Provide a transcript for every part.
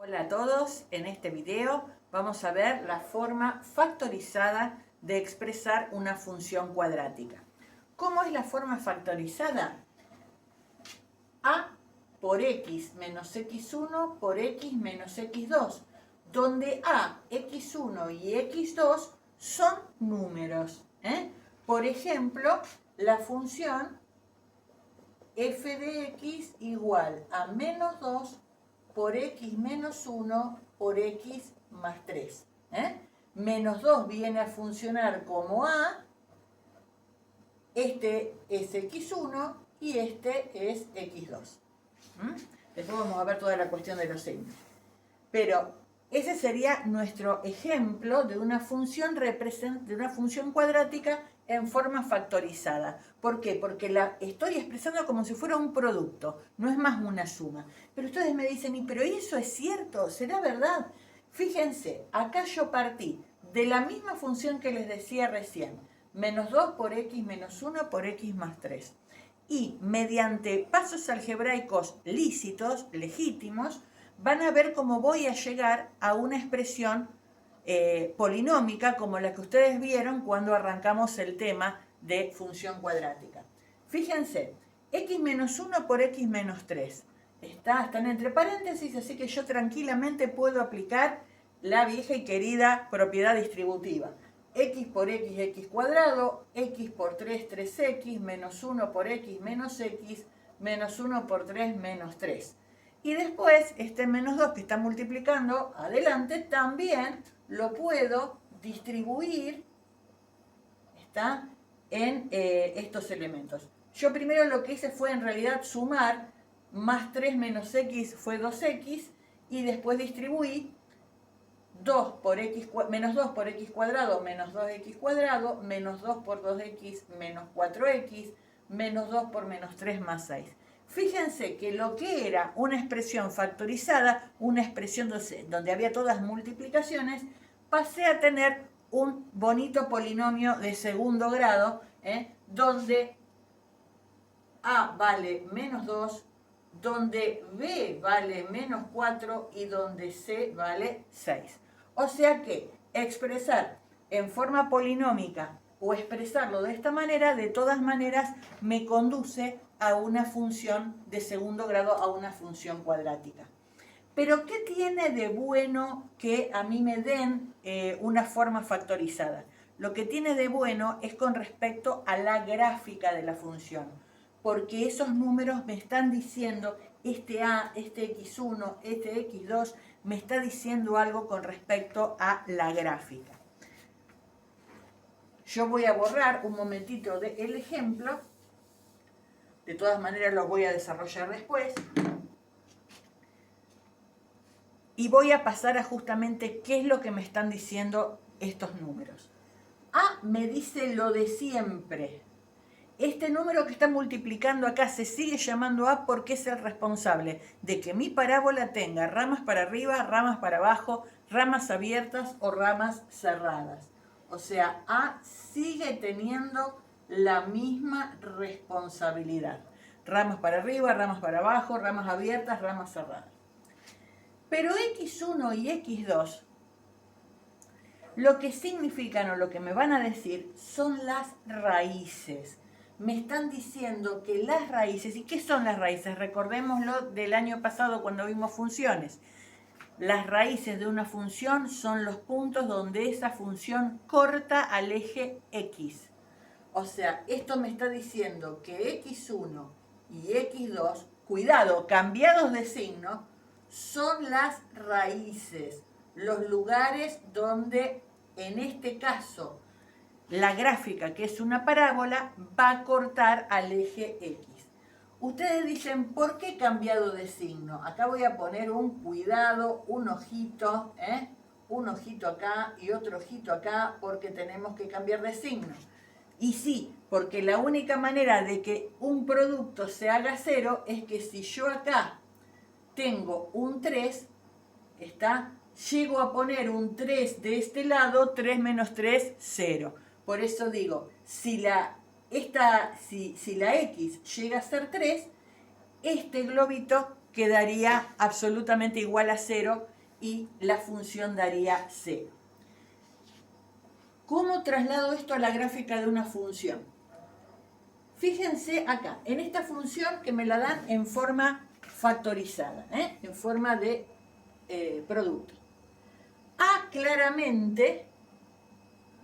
Hola a todos, en este video vamos a ver la forma factorizada de expresar una función cuadrática. ¿Cómo es la forma factorizada? A por x menos x1 por x menos x2, donde a, x1 y x2 son números. Por ejemplo, la función f de x igual a menos 2 por x menos 1 por x más 3. Menos 2 viene a funcionar como a, este es x1 y este es x2. Después vamos a ver toda la cuestión de los signos. Pero ese sería nuestro ejemplo de una función cuadrática en forma factorizada. ¿Por qué? Porque la estoy expresando como si fuera un producto, no es más una suma. Pero ustedes me dicen, ¿pero eso es cierto? ¿Será verdad? Fíjense, acá yo partí de la misma función que les decía recién, menos 2 por x menos 1 por x más 3. Y mediante pasos algebraicos lícitos, legítimos, van a ver cómo voy a llegar a una expresión polinómica como la que ustedes vieron cuando arrancamos el tema de función cuadrática. Fíjense, x menos 1 por x menos 3. Están entre paréntesis, así que yo tranquilamente puedo aplicar la vieja y querida propiedad distributiva. X por x, x cuadrado, x por 3, 3x, menos 1 por x, menos x, menos 1 por 3, menos 3. Y después, este menos 2 que está multiplicando adelante, también lo puedo distribuir, ¿está?, en estos elementos. Yo primero lo que hice fue en realidad sumar, más 3 menos x fue 2x, y después distribuí 2 por x, menos 2 por x cuadrado, menos 2x cuadrado, menos 2 por 2x, menos 4x, menos 2 por menos 3 más 6. Fíjense que lo que era una expresión factorizada, una expresión donde había todas multiplicaciones, pasé a tener un bonito polinomio de segundo grado, donde a vale menos 2, donde b vale menos 4 y donde c vale 6. O sea que expresar en forma polinómica o expresarlo de esta manera, de todas maneras, me conduce a una función de segundo grado, a una función cuadrática. Pero ¿qué tiene de bueno que a mí me den una forma factorizada? Lo que tiene de bueno es con respecto a la gráfica de la función, porque esos números me están diciendo, este a, este x1, este x2, me está diciendo algo con respecto a la gráfica. Yo voy a borrar un momentito el ejemplo, de todas maneras lo voy a desarrollar después, y voy a pasar a justamente qué es lo que me están diciendo estos números. A me dice lo de siempre. Este número que está multiplicando acá se sigue llamando A porque es el responsable de que mi parábola tenga ramas para arriba, ramas para abajo, ramas abiertas o ramas cerradas. O sea, A sigue teniendo la misma responsabilidad. Ramas para arriba, ramas para abajo, ramas abiertas, ramas cerradas. Pero x1 y x2, lo que significan o lo que me van a decir son las raíces. Me están diciendo que las raíces, ¿y qué son las raíces? Recordémoslo del año pasado cuando vimos funciones. Las raíces de una función son los puntos donde esa función corta al eje x. O sea, esto me está diciendo que x1 y x2, cuidado, cambiados de signo, son las raíces, los lugares donde, en este caso, la gráfica, que es una parábola, va a cortar al eje X. Ustedes dicen, ¿por qué cambiado de signo? Acá voy a poner un cuidado, un ojito acá y otro ojito acá, porque tenemos que cambiar de signo. Y sí, porque la única manera de que un producto se haga cero es que si yo acá tengo un 3, llego a poner un 3 de este lado, 3 menos 3, 0. Por eso digo, si la X llega a ser 3, este globito quedaría absolutamente igual a 0 y la función daría 0. ¿Cómo traslado esto a la gráfica de una función? Fíjense acá, en esta función que me la dan en forma factorizada, en forma de producto. A claramente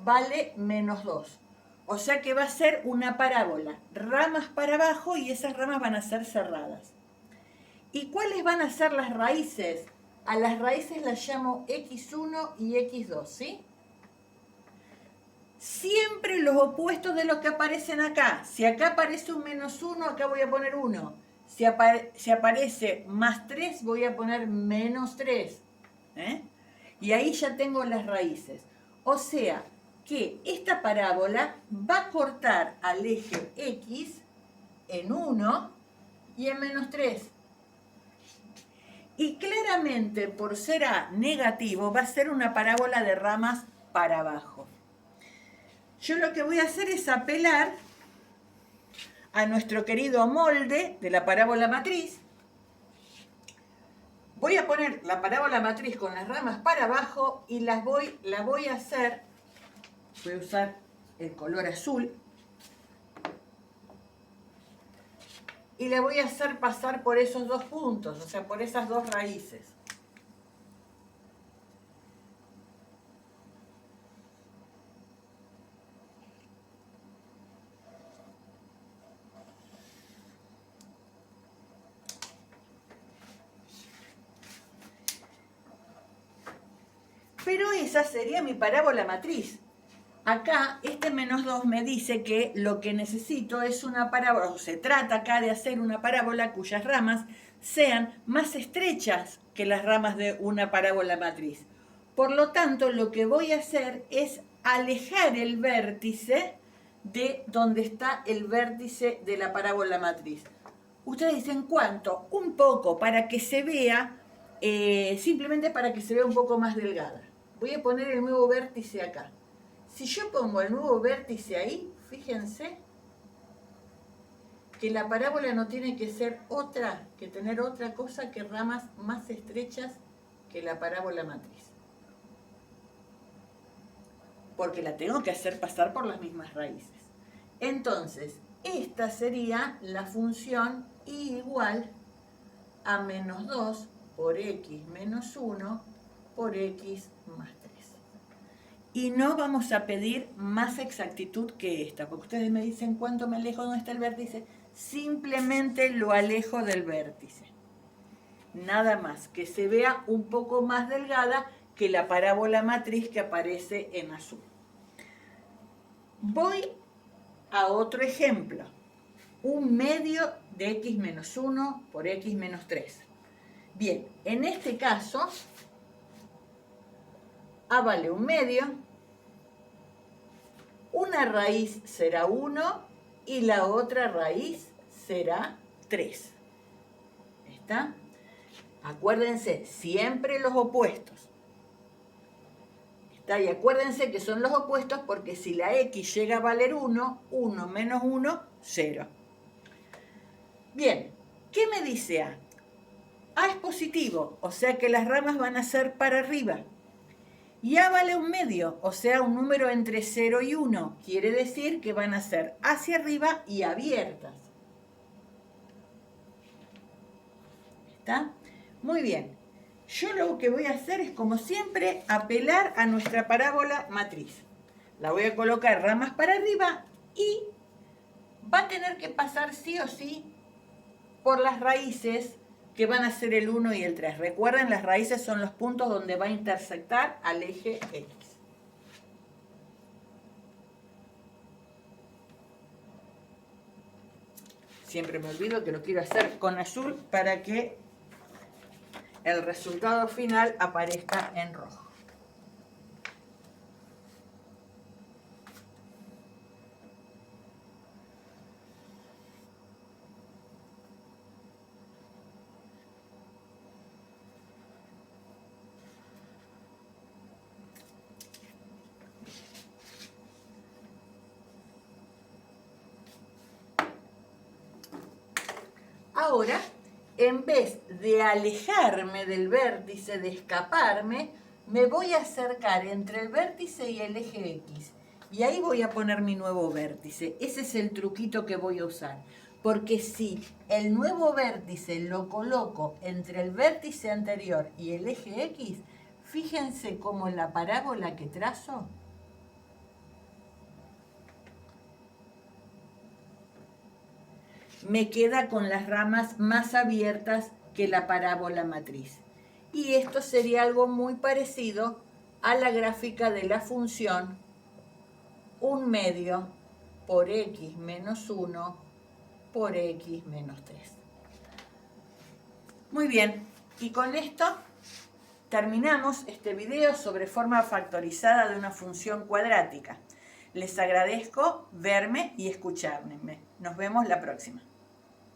vale menos 2. O sea que va a ser una parábola, ramas para abajo y esas ramas van a ser cerradas. ¿Y cuáles van a ser las raíces? A las raíces las llamo x1 y x2, ¿sí? Siempre los opuestos de lo que aparecen acá. Si acá aparece un menos 1, acá voy a poner 1. Si aparece más 3, voy a poner menos 3. Y ahí ya tengo las raíces. O sea, que esta parábola va a cortar al eje X en 1 y en menos 3. Y claramente, por ser A negativo, va a ser una parábola de ramas para abajo. Yo lo que voy a hacer es apelar a nuestro querido molde de la parábola matriz. Voy a poner la parábola matriz con las ramas para abajo y la voy a hacer, voy a usar el color azul, y la voy a hacer pasar por esos dos puntos, o sea, por esas dos raíces. Pero esa sería mi parábola matriz. Acá, este menos 2 me dice que lo que necesito es una parábola, o se trata acá de hacer una parábola cuyas ramas sean más estrechas que las ramas de una parábola matriz. Por lo tanto, lo que voy a hacer es alejar el vértice de donde está el vértice de la parábola matriz. Ustedes dicen, ¿cuánto? Un poco, para que se vea, simplemente para que se vea un poco más delgada. Voy a poner el nuevo vértice acá. Si yo pongo el nuevo vértice ahí, fíjense que la parábola no tiene que ser otra, que tener otra cosa que ramas más estrechas que la parábola matriz. Porque la tengo que hacer pasar por las mismas raíces. Entonces, esta sería la función y igual a menos 2 por x menos 1 por x más 3. Y no vamos a pedir más exactitud que esta, porque ustedes me dicen cuánto me alejo de donde está el vértice. Simplemente lo alejo del vértice. Nada más, que se vea un poco más delgada que la parábola matriz que aparece en azul. Voy a otro ejemplo. Un medio de x menos 1 por x menos 3. Bien, en este caso, A vale un medio, una raíz será 1 y la otra raíz será 3. ¿Está? Acuérdense, siempre los opuestos. ¿Está? Y acuérdense que son los opuestos porque si la x llega a valer 1, 1 menos 1, 0. Bien, ¿qué me dice A? A es positivo, o sea que las ramas van a ser para arriba. Y A vale un medio, o sea un número entre 0 y 1. Quiere decir que van a ser hacia arriba y abiertas. ¿Está? Muy bien. Yo lo que voy a hacer es, como siempre, apelar a nuestra parábola matriz. La voy a colocar ramas para arriba y va a tener que pasar sí o sí por las raíces que van a ser el 1 y el 3. Recuerden, las raíces son los puntos donde va a intersectar al eje X. Siempre me olvido que lo quiero hacer con azul para que el resultado final aparezca en rojo. Ahora, en vez de alejarme del vértice, de escaparme, me voy a acercar entre el vértice y el eje X. Y ahí voy a poner mi nuevo vértice. Ese es el truquito que voy a usar. Porque si el nuevo vértice lo coloco entre el vértice anterior y el eje X, fíjense cómo la parábola que trazo me queda con las ramas más abiertas que la parábola matriz. Y esto sería algo muy parecido a la gráfica de la función 1/2 por x menos 1 por x menos 3. Muy bien, y con esto terminamos este video sobre forma factorizada de una función cuadrática. Les agradezco verme y escucharme. Nos vemos la próxima.